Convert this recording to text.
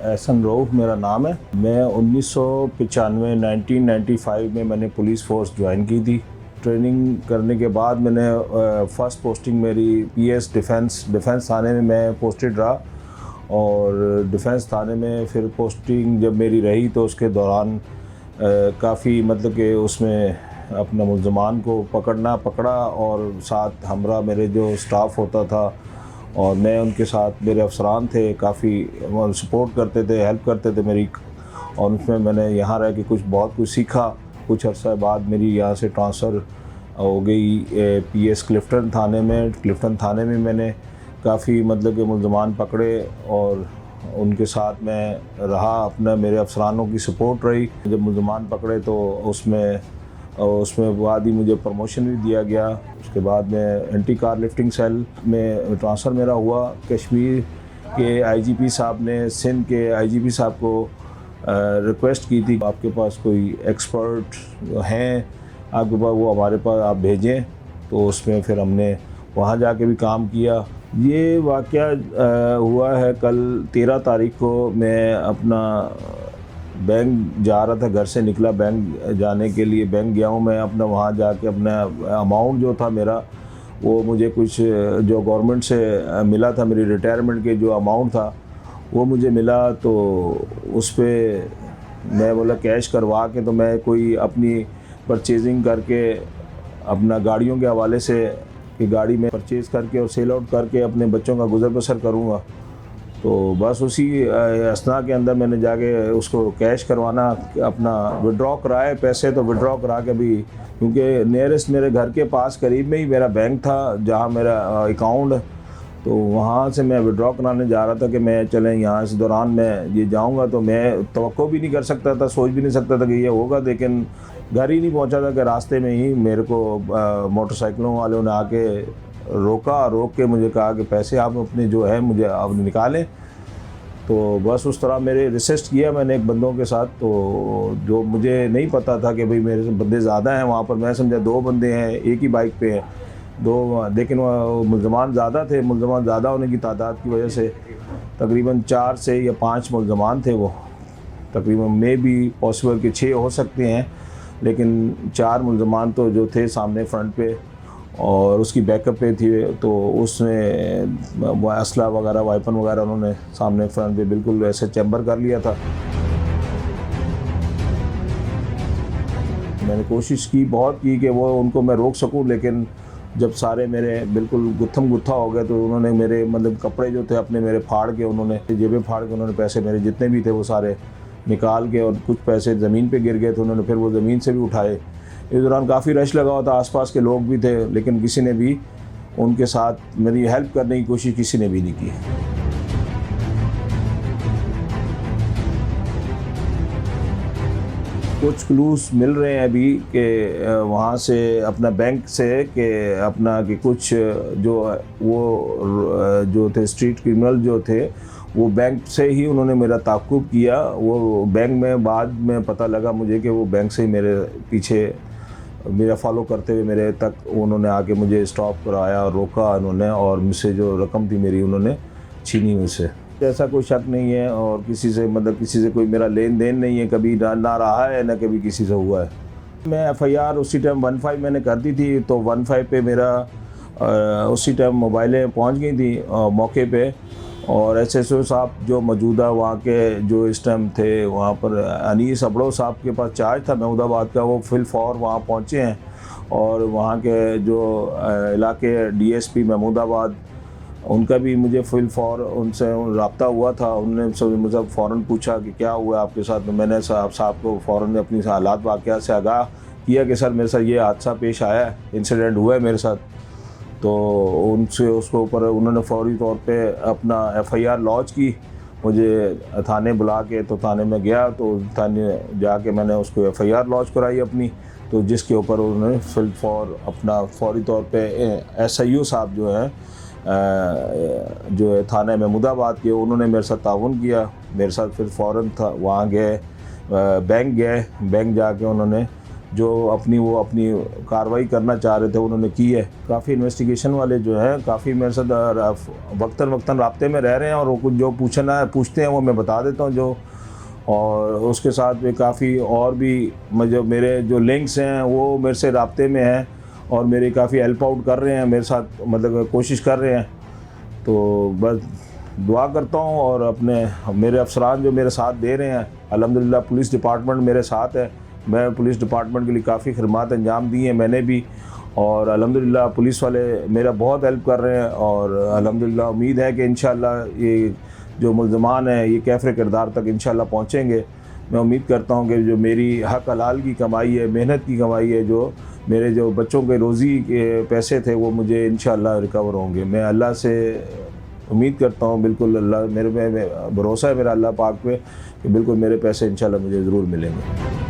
एहसन रऊफ़ मेरा नाम है। मैं 1995 1995 में मैंने पुलिस फ़ोर्स ज्वाइन की थी। ट्रेनिंग करने के बाद मैंने फ़र्स्ट पोस्टिंग मेरी पीएस डिफेंस थाने में मैं पोस्टेड रहा और डिफेंस थाने में फिर पोस्टिंग जब मेरी रही तो उसके दौरान काफ़ी मतलब कि उसमें अपना मुल्ज़मान को पकड़ा और साथ हमरा मेरे जो स्टाफ होता था और मैं उनके साथ मेरे अफसरान थे, काफ़ी सपोर्ट करते थे, हेल्प करते थे मेरी। और उसमें मैंने यहाँ रह के बहुत कुछ सीखा। कुछ अर्सा बाद मेरी यहाँ से ट्रांसफ़र हो गई पीएस क्लिफ्टन थाने में मैंने काफ़ी मतलब के मुल्ज़मान पकड़े और उनके साथ मैं रहा। अपना मेरे अफसरानों की सपोर्ट रही। जब मुल्ज़मान पकड़े तो उसमें बाद ही मुझे प्रमोशन भी दिया गया। उसके बाद मैं एंटी कार लिफ्टिंग सेल में ट्रांसफ़र मेरा हुआ। कश्मीर के आईजीपी साहब ने सिंध के आईजीपी साहब को रिक्वेस्ट की थी, आपके पास कोई एक्सपर्ट हैं आपके पास, वो हमारे पास आप भेजें। तो उसमें फिर हमने वहाँ जाके भी काम किया। ये वाक़या हुआ है कल 13 तारीख को। मैं अपना बैंक जा रहा था, घर से निकला बैंक जाने के लिए। बैंक गया हूँ मैं, अपना वहाँ जाके अपना अमाउंट जो था मेरा वो मुझे कुछ जो गवर्नमेंट से मिला था, मेरी रिटायरमेंट के जो अमाउंट था वो मुझे मिला। तो उस पर मैं बोला कैश करवा के तो मैं कोई अपनी परचेजिंग करके अपना गाड़ियों के हवाले से कि गाड़ी में परचेज़ करके और सेल आउट करके अपने बच्चों का गुज़र बसर करूँगा। तो बस उसी असना के अंदर मैंने जाके उसको कैश करवाना, अपना विड्रॉ कराए पैसे। तो विड्रॉ करा के भी, क्योंकि नियरेस्ट मेरे घर के पास करीब में ही मेरा बैंक था जहाँ मेरा अकाउंट, तो वहाँ से मैं विड्रॉ कराने जा रहा था कि मैं चलें यहाँ इस दौरान मैं ये जाऊँगा। तो मैं तवक्को भी नहीं कर सकता था, सोच भी नहीं सकता था कि ये होगा। लेकिन घर ही नहीं पहुँचा था कि रास्ते में ही मेरे को मोटरसाइकिलों वालों ने आके रोक के मुझे कहा कि पैसे आप अपने जो है मुझे आप निकालें। तो बस उस तरह मेरे रिसिस्ट किया मैंने एक बंदों के साथ। तो जो मुझे नहीं पता था कि भाई मेरे से बंदे ज़्यादा हैं वहाँ पर, मैं समझा 2 बंदे हैं, एक ही बाइक पे हैं 2, लेकिन मुल्ज़मान ज़्यादा थे। मुल्ज़मान ज़्यादा होने की तादाद की वजह से तकरीबन 4 से या 5 मुल्ज़मान थे वो। तकरीबन में भी पॉसिबल कि 6 हो सकते हैं, लेकिन 4 मुल्ज़मान तो जो थे सामने फ्रंट पे और उसकी बैकअप पे थी। तो उसने असला वगैरह वाइपन वगैरह उन्होंने सामने फ्रंट पे बिल्कुल ऐसे चैम्बर कर लिया था। मैंने कोशिश की, बहुत की कि वो उनको मैं रोक सकूं, लेकिन जब सारे मेरे बिल्कुल गुत्थम गुत्था हो गए तो उन्होंने मेरे मतलब कपड़े जो थे अपने मेरे फाड़ के, उन्होंने जेबें फाड़ के उन्होंने पैसे मेरे जितने भी थे वो सारे निकाल के, और कुछ पैसे ज़मीन पे गिर गए थे, उन्होंने फिर वो ज़मीन से भी उठाए। इस दौरान काफ़ी रश लगा हुआ था, आसपास के लोग भी थे, लेकिन किसी ने भी उनके साथ मेरी हेल्प करने की कोशिश किसी ने भी नहीं की। कुछ क्लूज़ मिल रहे हैं अभी कि वहाँ से अपना बैंक से कि अपना कि कुछ जो थे स्ट्रीट क्रिमिनल जो थे वो बैंक से ही उन्होंने मेरा ताक़ुब किया। वो बैंक में बाद में पता लगा मुझे कि वो बैंक से ही मेरे पीछे मेरा फॉलो करते हुए मेरे तक उन्होंने आके मुझे स्टॉप कराया और रोका उन्होंने, और मुझसे जो रकम थी मेरी उन्होंने छीनी मुझसे। ऐसा कोई शक नहीं है और किसी से कोई मेरा लेन देन नहीं है, कभी ना रहा है ना कभी किसी से हुआ है। मैं एफआईआर उसी टाइम 15 मैंने कर दी थी, तो 15 पे मेरा उसी टाइम मोबाइलें पहुंच गई थी मौके पे। और एसएचओ साहब जो मौजूदा वहाँ के जो इस टाइम थे वहाँ पर अनीस अबड़ो साहब के पास चार्ज था महमूदाबाद का, वो फिल फौर वहाँ पहुँचे हैं। और वहाँ के जो इलाके डीएसपी महमूदाबाद, उनका भी मुझे फिल फौर उनसे रब्ता हुआ था। उन्होंने मुझे फ़ौरन पूछा कि क्या हुआ आपके साथ। तो मैंने साहब को फ़ौरन अपनी हालात वाक़या से आगाह किया कि सर मेरे साथ ये हादसा पेश आया है, इंसिडेंट हुआ है मेरे साथ। तो उनसे उसके ऊपर उन्होंने फौरी तौर पे अपना एफआईआर लॉन्च की, मुझे थाने बुला के। तो थाने में गया, तो थाने जाके मैंने उसको एफआईआर लॉन्च कराई अपनी, तो जिसके ऊपर उन्होंने फिल फौर अपना फौरी तौर पे एसआईओ साहब जो है थाना महमूदाबाद के, उन्होंने मेरे साथ ताउन किया। मेरे साथ फिर फ़ौरन था वहाँ गए बैंक जाके उन्होंने जो अपनी कार्रवाई करना चाह रहे थे उन्होंने की है। काफ़ी इन्वेस्टिगेशन वाले जो हैं काफ़ी मेरे साथ वक्तन राब्ते में रह रहे हैं, और वो कुछ जो पूछते हैं वो मैं बता देता हूँ जो। और उसके साथ में काफ़ी और भी जो मेरे जो लिंक्स हैं वो मेरे से राब्ते में हैं, और मेरी काफ़ी हेल्प आउट कर रहे हैं मेरे साथ, मतलब कोशिश कर रहे हैं। तो बस दुआ करता हूँ, और मेरे अफसरान जो मेरे साथ दे रहे हैं, अल्हम्दुलिल्लाह पुलिस डिपार्टमेंट मेरे साथ है। मैं पुलिस डिपार्टमेंट के लिए काफ़ी खिदमत अंजाम दी हैं मैंने भी, और अल्हम्दुलिल्लाह पुलिस वाले मेरा बहुत हेल्प कर रहे हैं। और अल्हम्दुलिल्लाह उम्मीद है कि इंशाअल्लाह ये जो मुल्ज़मान हैं ये कैफ़रे किरदार तक इंशाअल्लाह पहुँचेंगे। मैं उम्मीद करता हूँ कि जो मेरी हक हलाल की कमाई है, मेहनत की कमाई है, जो मेरे जो बच्चों के रोज़ी के पैसे थे वो मुझे इंशाअल्लाह रिकवर होंगे। मैं अल्लाह से उम्मीद करता हूँ, बिल्कुल अल्लाह मेरे में भरोसा है मेरा अल्लाह पाक पे कि बिल्कुल मेरे पैसे इंशाअल्लाह मुझे ज़रूर मिलेंगे।